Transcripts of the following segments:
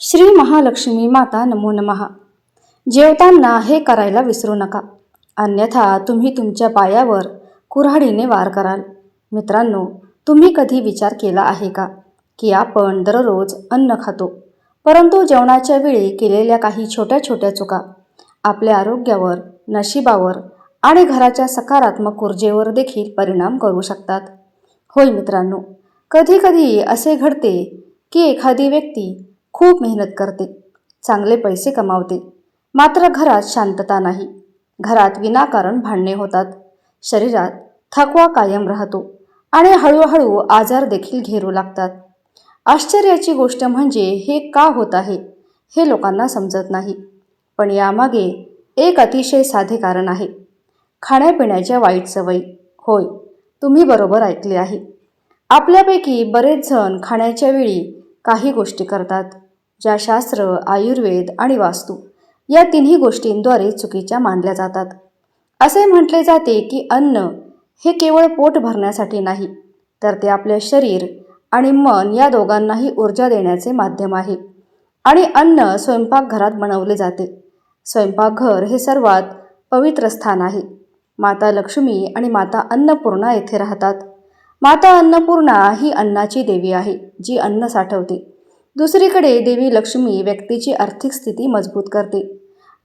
श्री महालक्ष्मी माता नमो नमः। जेवताना हे करायला विसरू नका, अन्यथा तुम्ही तुमच्या पायावर कुऱ्हाडीने वार कराल। मित्रांनो, तुम्ही कधी विचार केला आहे का की आपण दररोज अन्न खातो, परंतु जेवणाच्या वेळी केलेल्या काही छोट्या छोट्या चुका आपल्या आरोग्यावर, नशिबावर आणि घराच्या सकारात्मक ऊर्जेवर देखील परिणाम करू शकतात। होय मित्रांनो, कधी कधी असे घडते की एखादी व्यक्ती खूप मेहनत करते, चांगले पैसे कमावते, मात्र घरात शांतता नाही। घरात विनाकारण भांडणे होतात, शरीरात थकवा कायम राहतो आणि हळूहळू आजार देखील घेरू लागतात। आश्चर्याची गोष्ट म्हणजे हे का होत आहे हे लोकांना समजत नाही, पण यामागे एक अतिशय साधे कारण आहे, खाण्यापिण्याच्या वाईट सवयी। होय, तुम्ही बरोबर ऐकले आहे। आपल्यापैकी बरेच जण खाण्याच्या वेळी काही गोष्टी करतात, ज्या शास्त्र, आयुर्वेद आणि वास्तू या तिन्ही गोष्टींद्वारे चुकीच्या मानल्या जातात। असे म्हटले जाते की अन्न हे केवळ पोट भरण्यासाठी नाही, तर ते आपले शरीर आणि मन या दोघांनाही ऊर्जा देण्याचे माध्यम आहे। आणि अन्न स्वयंपाकघरात बनवले जाते। स्वयंपाकघर हे सर्वात पवित्र स्थान आहे। माता लक्ष्मी आणि माता अन्नपूर्णा येथे राहतात। माता अन्नपूर्णा ही अन्नाची देवी आहे, जी अन्न साठवते। दुसरीकडे देवी लक्ष्मी व्यक्तीची आर्थिक स्थिती मजबूत करते।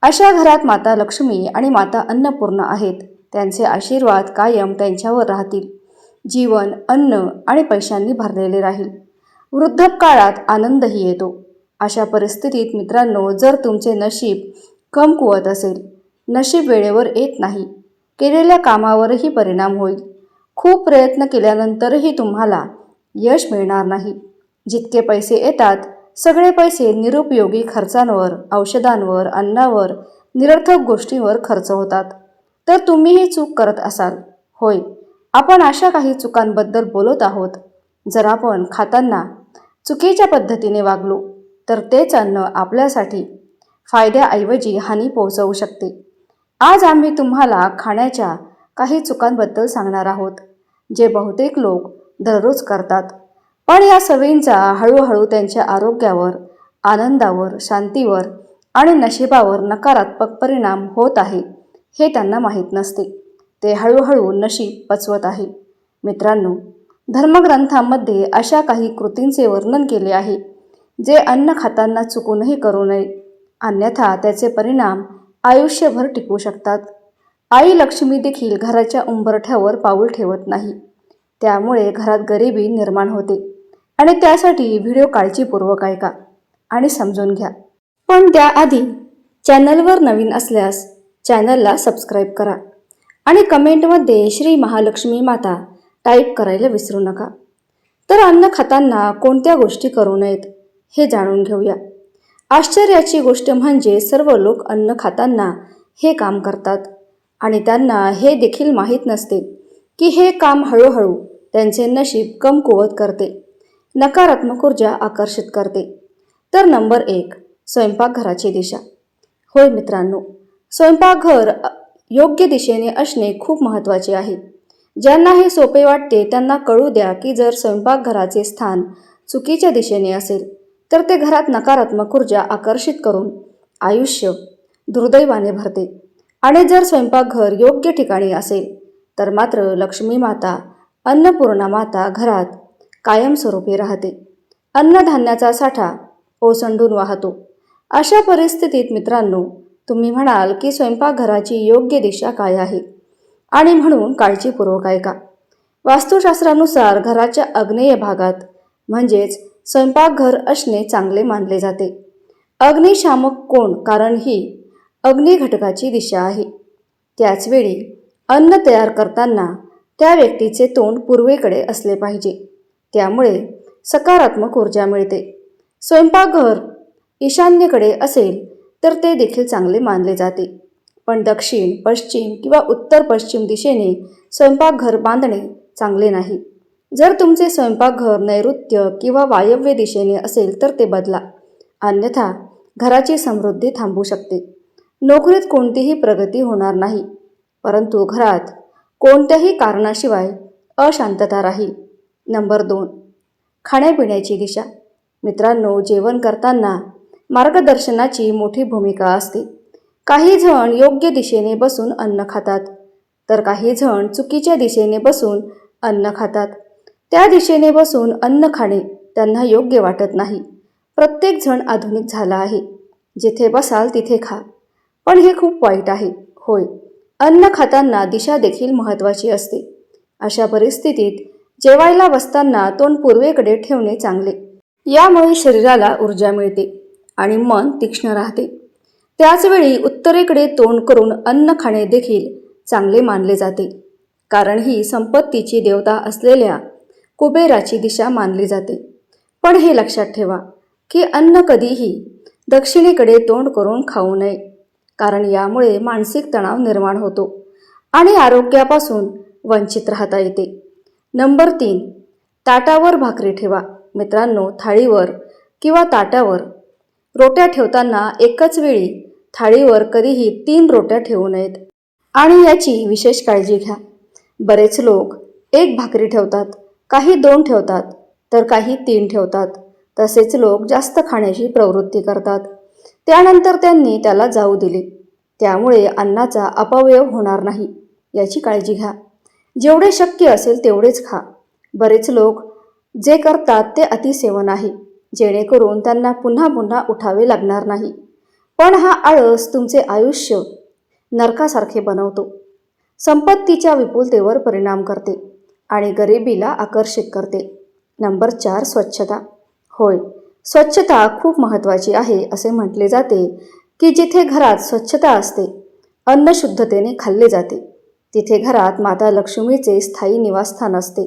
अशा घरात माता लक्ष्मी आणि माता अन्नपूर्णा आहेत, त्यांचे आशीर्वाद कायम त्यांच्यावर राहतील। जीवन अन्न आणि पैशांनी भरलेले राहील। वृद्धकाळात आनंदही येतो। अशा परिस्थितीत मित्रांनो, जर तुमचे नशीब कमकुवत असेल, नशीब वेळेवर येत नाही, केलेल्या कामावरही परिणाम होईल, खूप प्रयत्न केल्यानंतरही तुम्हाला यश मिळणार नाही। जितके पैसे येतात सगळे पैसे निरुपयोगी खर्चांवर, औषधांवर, अन्नावर, निरर्थक गोष्टींवर खर्च होतात, तर तुम्ही ही चूक करत असाल। होय, आपण अशा काही चुकांबद्दल बोलत आहोत। जर आपण खाताना चुकीच्या पद्धतीने वागलो, तर तेच अन्न आपल्यासाठी फायद्याऐवजी हानी पोहोचवू शकते। आज आम्ही तुम्हाला खाण्याच्या काही चुकांबद्दल सांगणार आहोत, जे बहुतेक लोक दररोज करतात, पण या सवयींचा हळूहळू त्यांच्या आरोग्यावर, आनंदावर, शांतीवर आणि नशिबावर नकारात्मक परिणाम होत आहे हे त्यांना माहीत नसते। ते हळूहळू नशीब पचवत आहे। मित्रांनो, धर्मग्रंथांमध्ये अशा काही कृतींचे वर्णन केले आहे, जे अन्न खाताना चुकूनही करू नये, अन्यथा त्याचे परिणाम आयुष्यभर टिकू शकतात। आई लक्ष्मी देखील घराच्या उंबरठ्यावर पाऊल ठेवत नाही, त्यामुळे घरात गरिबी निर्माण होते। आणि त्यासाठी व्हिडिओ काळजीपूर्वक ऐका आणि समजून घ्या। पण त्याआधी चॅनलवर नवीन असल्यास चॅनलला सबस्क्राईब करा आणि कमेंटमध्ये श्री महालक्ष्मी माता टाईप करायला विसरू नका। तर अन्न खाताना कोणत्या गोष्टी करू नयेत हे जाणून घेऊया। आश्चर्याची गोष्ट म्हणजे सर्व लोक अन्न खाताना हे काम करतात आणि त्यांना हे देखील माहीत नसते की हे काम हळूहळू त्यांचे नशीब कमकुवत करते, नकारात्मक ऊर्जा आकर्षित करते। तर नंबर 1, स्वयंपाकघराची दिशा। होय मित्रांनो, स्वयंपाकघर योग्य दिशेने असणे खूप महत्त्वाचे आहे। ज्यांना हे सोपे वाटते त्यांना कळू द्या की जर स्वयंपाकघराचे स्थान चुकीच्या दिशेने असेल, तर ते घरात नकारात्मक ऊर्जा आकर्षित करून आयुष्य दुर्दैवाने भरते। आणि जर स्वयंपाकघर योग्य ठिकाणी असेल, तर मात्र लक्ष्मी माता, अन्नपूर्णा माता घरात कायमस्वरूपी राहते। अन्नधान्याचा साठा ओसंडून वाहतो। अशा परिस्थितीत मित्रांनो, तुम्ही म्हणाल की स्वयंपाकघराची योग्य दिशा काय आहे, आणि म्हणून काळजीपूर्वक ऐका। वास्तुशास्त्रानुसार घराच्या आग्नेय भागात म्हणजेच स्वयंपाकघर असणे चांगले मानले जाते। अग्निशामक कोन कारण ही अग्नी घटकाची दिशा आहे। त्याचवेळी अन्न तयार करताना त्या व्यक्तीचे तोंड पूर्वेकडे असले पाहिजे, त्यामुळे सकारात्मक ऊर्जा मिळते। स्वयंपाकघर ईशान्येकडे असेल तर ते देखील चांगले मानले जाते, पण दक्षिण, पश्चिम किंवा उत्तर पश्चिम दिशेने स्वयंपाकघर बांधणे चांगले नाही। जर तुमचे स्वयंपाकघर नैऋत्य किंवा वायव्य दिशेने असेल तर ते बदला, अन्यथा घराची समृद्धी थांबू शकते। नोकरीत कोणतीही प्रगती होणार नाही, परंतु घरात कोणत्याही कारणाशिवाय अशांतता राहील। नंबर 2, खाण्यापिण्याची दिशा। मित्रांनो, जेवण करताना मार्गदर्शनाची मोठी भूमिका असते. काही जण योग्य दिशेने बसून अन्न खातात, तर काही जण चुकीच्या दिशेने बसून अन्न खातात. त्या दिशेने बसून अन्न खाणे त्यांना योग्य वाटत नाही. प्रत्येक जण आधुनिक झाला आहे. जिथे बसाल तिथे खा. पण हे खूप वाईट आहे. होय, अन्न खाताना दिशा देखील महत्त्वाची असते. अशा परिस्थितीत जेवायला बसताना तोंड पूर्वेकडे ठेवणे चांगले. यामुळे शरीराला ऊर्जा मिळते आणि मन तीक्ष्ण राहते. त्याचवेळी उत्तरेकडे तोंड करून अन्न खाणे देखील चांगले मानले जाते, कारण ही संपत्तीची देवता असलेल्या कुबेराची दिशा मानली जाते. पण हे लक्षात ठेवा की अन्न कधीही दक्षिणेकडे तोंड करून खाऊ नये, कारण यामुळे मानसिक तणाव निर्माण होतो आणि आरोग्यापासून वंचित राहता येते. नंबर 3, ताटावर भाकरी ठेवा. मित्रांनो, थाळीवर किंवा ताटावर रोट्या ठेवताना एकाच वेळी थाळीवर कधीही 3 रोट्या ठेवू नयेत आणि याची विशेष काळजी घ्या. बरेच लोक 1 भाकरी ठेवतात, काही 2 ठेवतात, तर काही 3 ठेवतात. तसेच लोक जास्त खाण्याची प्रवृत्ती करतात. त्यानंतर त्यांनी त्याला जाऊ दिले. त्यामुळे अन्नाचा अपव्यय होणार नाही याची काळजी घ्या. जेवढे शक्य असेल तेवढेच खा. बरेच लोक जे करतात ते अतिसेवन आहे, जेणेकरून त्यांना पुन्हा पुन्हा उठावे लागणार नाही. पण हा आळस तुमचे आयुष्य नरकासारखे बनवतो, संपत्तीच्या विपुलतेवर परिणाम करते आणि गरिबीला आकर्षित करते. नंबर 4, स्वच्छता. होय, स्वच्छता खूप महत्त्वाची आहे. असे म्हटले जाते की जिथे घरात स्वच्छता असते, अन्न शुद्धतेने खाल्ले जाते. तिथे घरात माता लक्ष्मीचे स्थायी निवासस्थान असते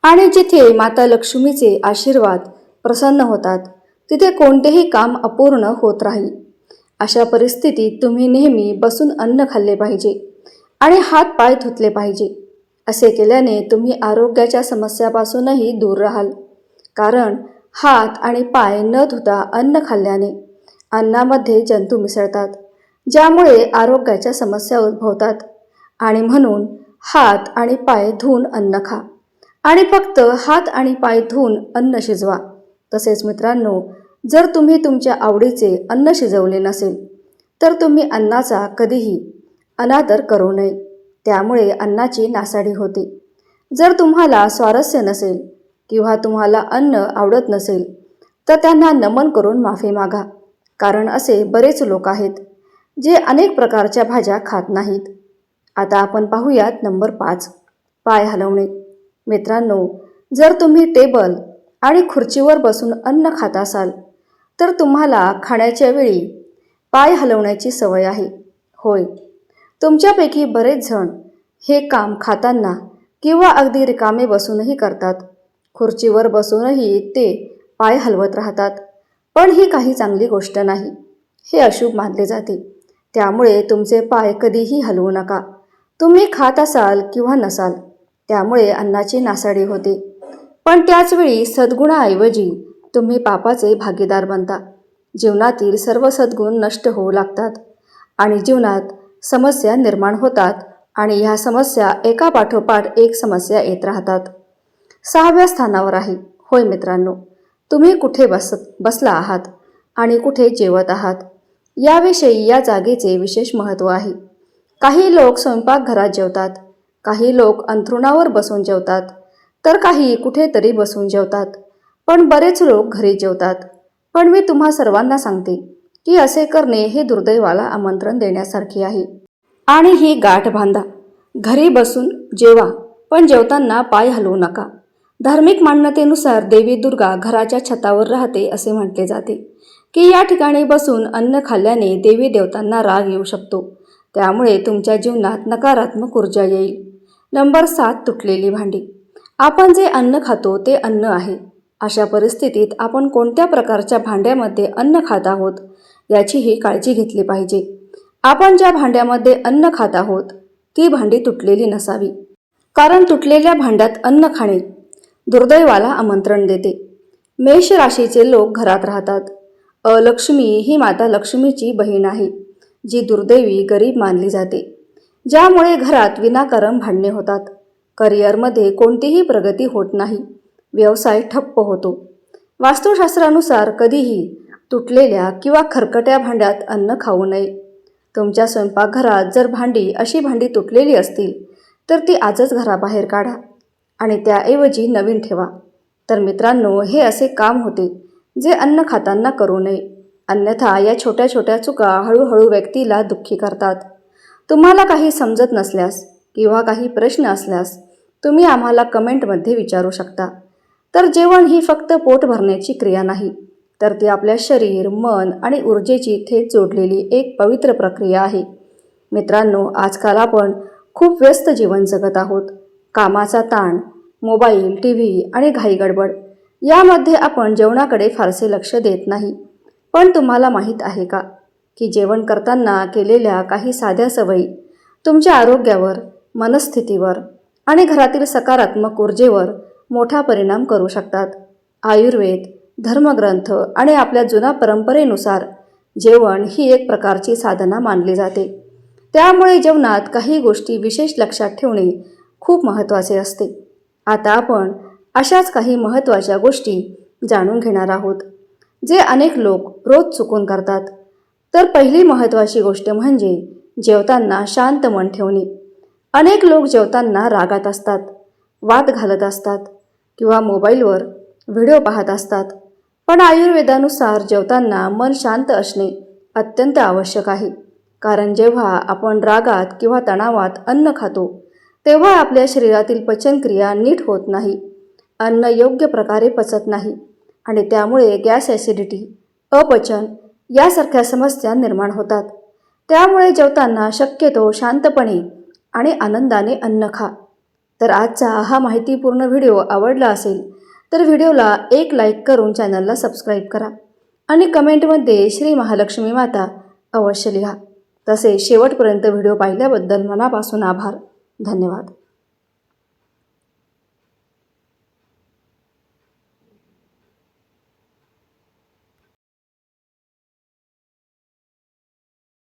आणि जिथे माता लक्ष्मीचे आशीर्वाद प्रसन्न होतात, तिथे कोणतेही काम अपूर्ण होत राहील. अशा परिस्थितीत तुम्ही नेहमी बसून अन्न खाल्ले पाहिजे आणि हात पाय धुतले पाहिजे. असे केल्याने तुम्ही आरोग्याच्या समस्यापासूनही दूर राहाल, कारण हात आणि पाय न धुता अन्न खाल्ल्याने अन्नामध्ये जंतू मिसळतात, ज्यामुळे आरोग्याच्या समस्या उद्भवतात. आणि म्हणून हात आणि पाय धुवून अन्न खा आणि फक्त हात आणि पाय धुवून अन्न शिजवा. तसेच मित्रांनो, जर तुम्ही तुमच्या आवडीचे अन्न शिजवले नसेल तर तुम्ही अन्नाचा कधीही अनादर करू नये. त्यामुळे अन्नाची नासाडी होते. जर तुम्हाला स्वारस्य नसेल किंवा तुम्हाला अन्न आवडत नसेल तर त्यांना नमन करून माफी मागा, कारण असे बरेच लोक आहेत जे अनेक प्रकारच्या भाज्या खात नाहीत. आता आपण पाहूयात नंबर 5, पाय हलवणे. मित्रांनो, जर तुम्ही टेबल आणि खुर्चीवर बसून अन्न खात असाल तर तुम्हाला खाण्याच्या वेळी पाय हलवण्याची सवय आहे. होय, तुमच्यापैकी बरेच जण हे काम खाताना किंवा अगदी रिकामे बसूनही करतात. खुर्चीवर बसूनही ते पाय हलवत राहतात. पण ही काही चांगली गोष्ट नाही. हे अशुभ मानले जाते. त्यामुळे तुमचे पाय कधीही हलवू नका. तुम्ही खात असाल किंवा नसाल, त्यामुळे अन्नाची नासाडी होते. पण त्याचवेळी सद्गुणाऐवजी तुम्ही पापाचे भागीदार बनता. जीवनातील सर्व सद्गुण नष्ट होऊ लागतात आणि जीवनात समस्या निर्माण होतात आणि ह्या समस्या एकापाठोपाठ एक समस्या येत राहतात. 6व्या स्थानावर आहे. होय मित्रांनो, तुम्ही कुठे बसला आहात आणि कुठे जेवत आहात याविषयी या जागेचे विशेष महत्त्व आहे. काही लोक स्वयंपाकघरात जेवतात, काही लोक अंथरुणावर बसून जेवतात, तर काही कुठेतरी बसून जेवतात. पण बरेच लोक घरी जेवतात. पण मी तुम्हा सर्वांना सांगते की असे करणे हे दुर्दैवाला आमंत्रण देण्यासारखे आहे. आणि ही गाठ बांधा. घरी बसून जेवा, पण जेवताना पाय हलवू नका. धार्मिक मान्यतेनुसार देवी दुर्गा घराच्या छतावर राहते असे म्हटले जाते की या ठिकाणी बसून अन्न खाल्ल्याने देवी देवतांना राग येऊ शकतो. त्यामुळे तुमच्या जीवनात नकारात्मक ऊर्जा येईल. नंबर 7, तुटलेली भांडी. आपण जे अन्न खातो ते अन्न आहे. अशा परिस्थितीत आपण कोणत्या प्रकारच्या भांड्यामध्ये अन्न खात आहोत याचीही काळजी घेतली पाहिजे. आपण ज्या भांड्यामध्ये अन्न खात आहोत ती भांडी तुटलेली नसावी, कारण तुटलेल्या भांड्यात अन्न खाणे दुर्दैवाला आमंत्रण देते. मेष राशीचे लोक घरात राहतात. अलक्ष्मी ही माता लक्ष्मीची बहीण आहे, जी दुर्दैवी गरीब मानली जाते, ज्यामुळे घरात विनाकारण भांडणे होतात. करिअरमध्ये कोणतीही प्रगती होत नाही. व्यवसाय ठप्प होतो. वास्तुशास्त्रानुसार कधीही तुटलेल्या किंवा खरकट्या भांड्यात अन्न खाऊ नये. तुमच्या स्वयंपाकघरात जर अशी भांडी तुटलेली असतील तर ती आजच घराबाहेर काढा आणि त्याऐवजी नवीन ठेवा. तर मित्रांनो, हे असे काम होते जे अन्न खाताना करू नये. अन्यथा या छोट्या छोट्या चुका हळूहळू व्यक्तीला दुःखी करतात. तुम्हाला काही समजत नसल्यास किंवा काही प्रश्न असल्यास तुम्ही आम्हाला कमेंटमध्ये विचारू शकता. तर जेवण ही फक्त पोट भरण्याची क्रिया नाही, तर ती आपल्या शरीर, मन आणि ऊर्जेची थेट जोडलेली एक पवित्र प्रक्रिया आहे. मित्रांनो, आजकाल आपण खूप व्यस्त जीवन जगत आहोत. कामाचा ताण, मोबाईल, टीव्ही आणि घाईगडबड यामध्ये आपण जेवणाकडे फारसे लक्ष देत नाही. पण तुम्हाला माहीत आहे का की जेवण करताना केलेल्या काही साध्या सवयी तुमच्या आरोग्यावर, मनस्थितीवर आणि घरातील सकारात्मक ऊर्जेवर मोठा परिणाम करू शकतात. आयुर्वेद, धर्मग्रंथ आणि आपल्या जुन्या परंपरेनुसार जेवण ही एक प्रकारची साधना मानली जाते. त्यामुळे जेवणात काही गोष्टी विशेष लक्षात ठेवणे खूप महत्त्वाचे असते. आता आपण अशाच काही महत्त्वाच्या गोष्टी जाणून घेणार आहोत जे अनेक लोक रोज चुकून करतात. तर पहिली महत्त्वाची गोष्ट म्हणजे जेवताना शांत मन ठेवणे. अनेक लोक जेवताना रागात असतात, वाद घालत असतात किंवा मोबाईलवर व्हिडिओ पाहत असतात. पण आयुर्वेदानुसार जेवताना मन शांत असणे अत्यंत आवश्यक आहे. कारण जेव्हा आपण रागात किंवा तणावात अन्न खातो तेव्हा आपल्या शरीरातील पचनक्रिया नीट होत नाही, अन्न योग्य प्रकारे पचत नाही आणि त्यामुळे गॅस, ॲसिडिटी, अपचन यासारख्या समस्या निर्माण होतात. त्यामुळे जेवताना शक्यतो शांतपणे आणि आनंदाने अन्न खा. तर आजचा हा माहितीपूर्ण व्हिडिओ आवडला असेल तर व्हिडिओला एक लाईक करून चॅनलला सबस्क्राईब करा आणि कमेंटमध्ये श्री महालक्ष्मी माता अवश्य लिहा. तसेच शेवटपर्यंत व्हिडिओ पाहिल्याबद्दल मनापासून आभार. धन्यवाद.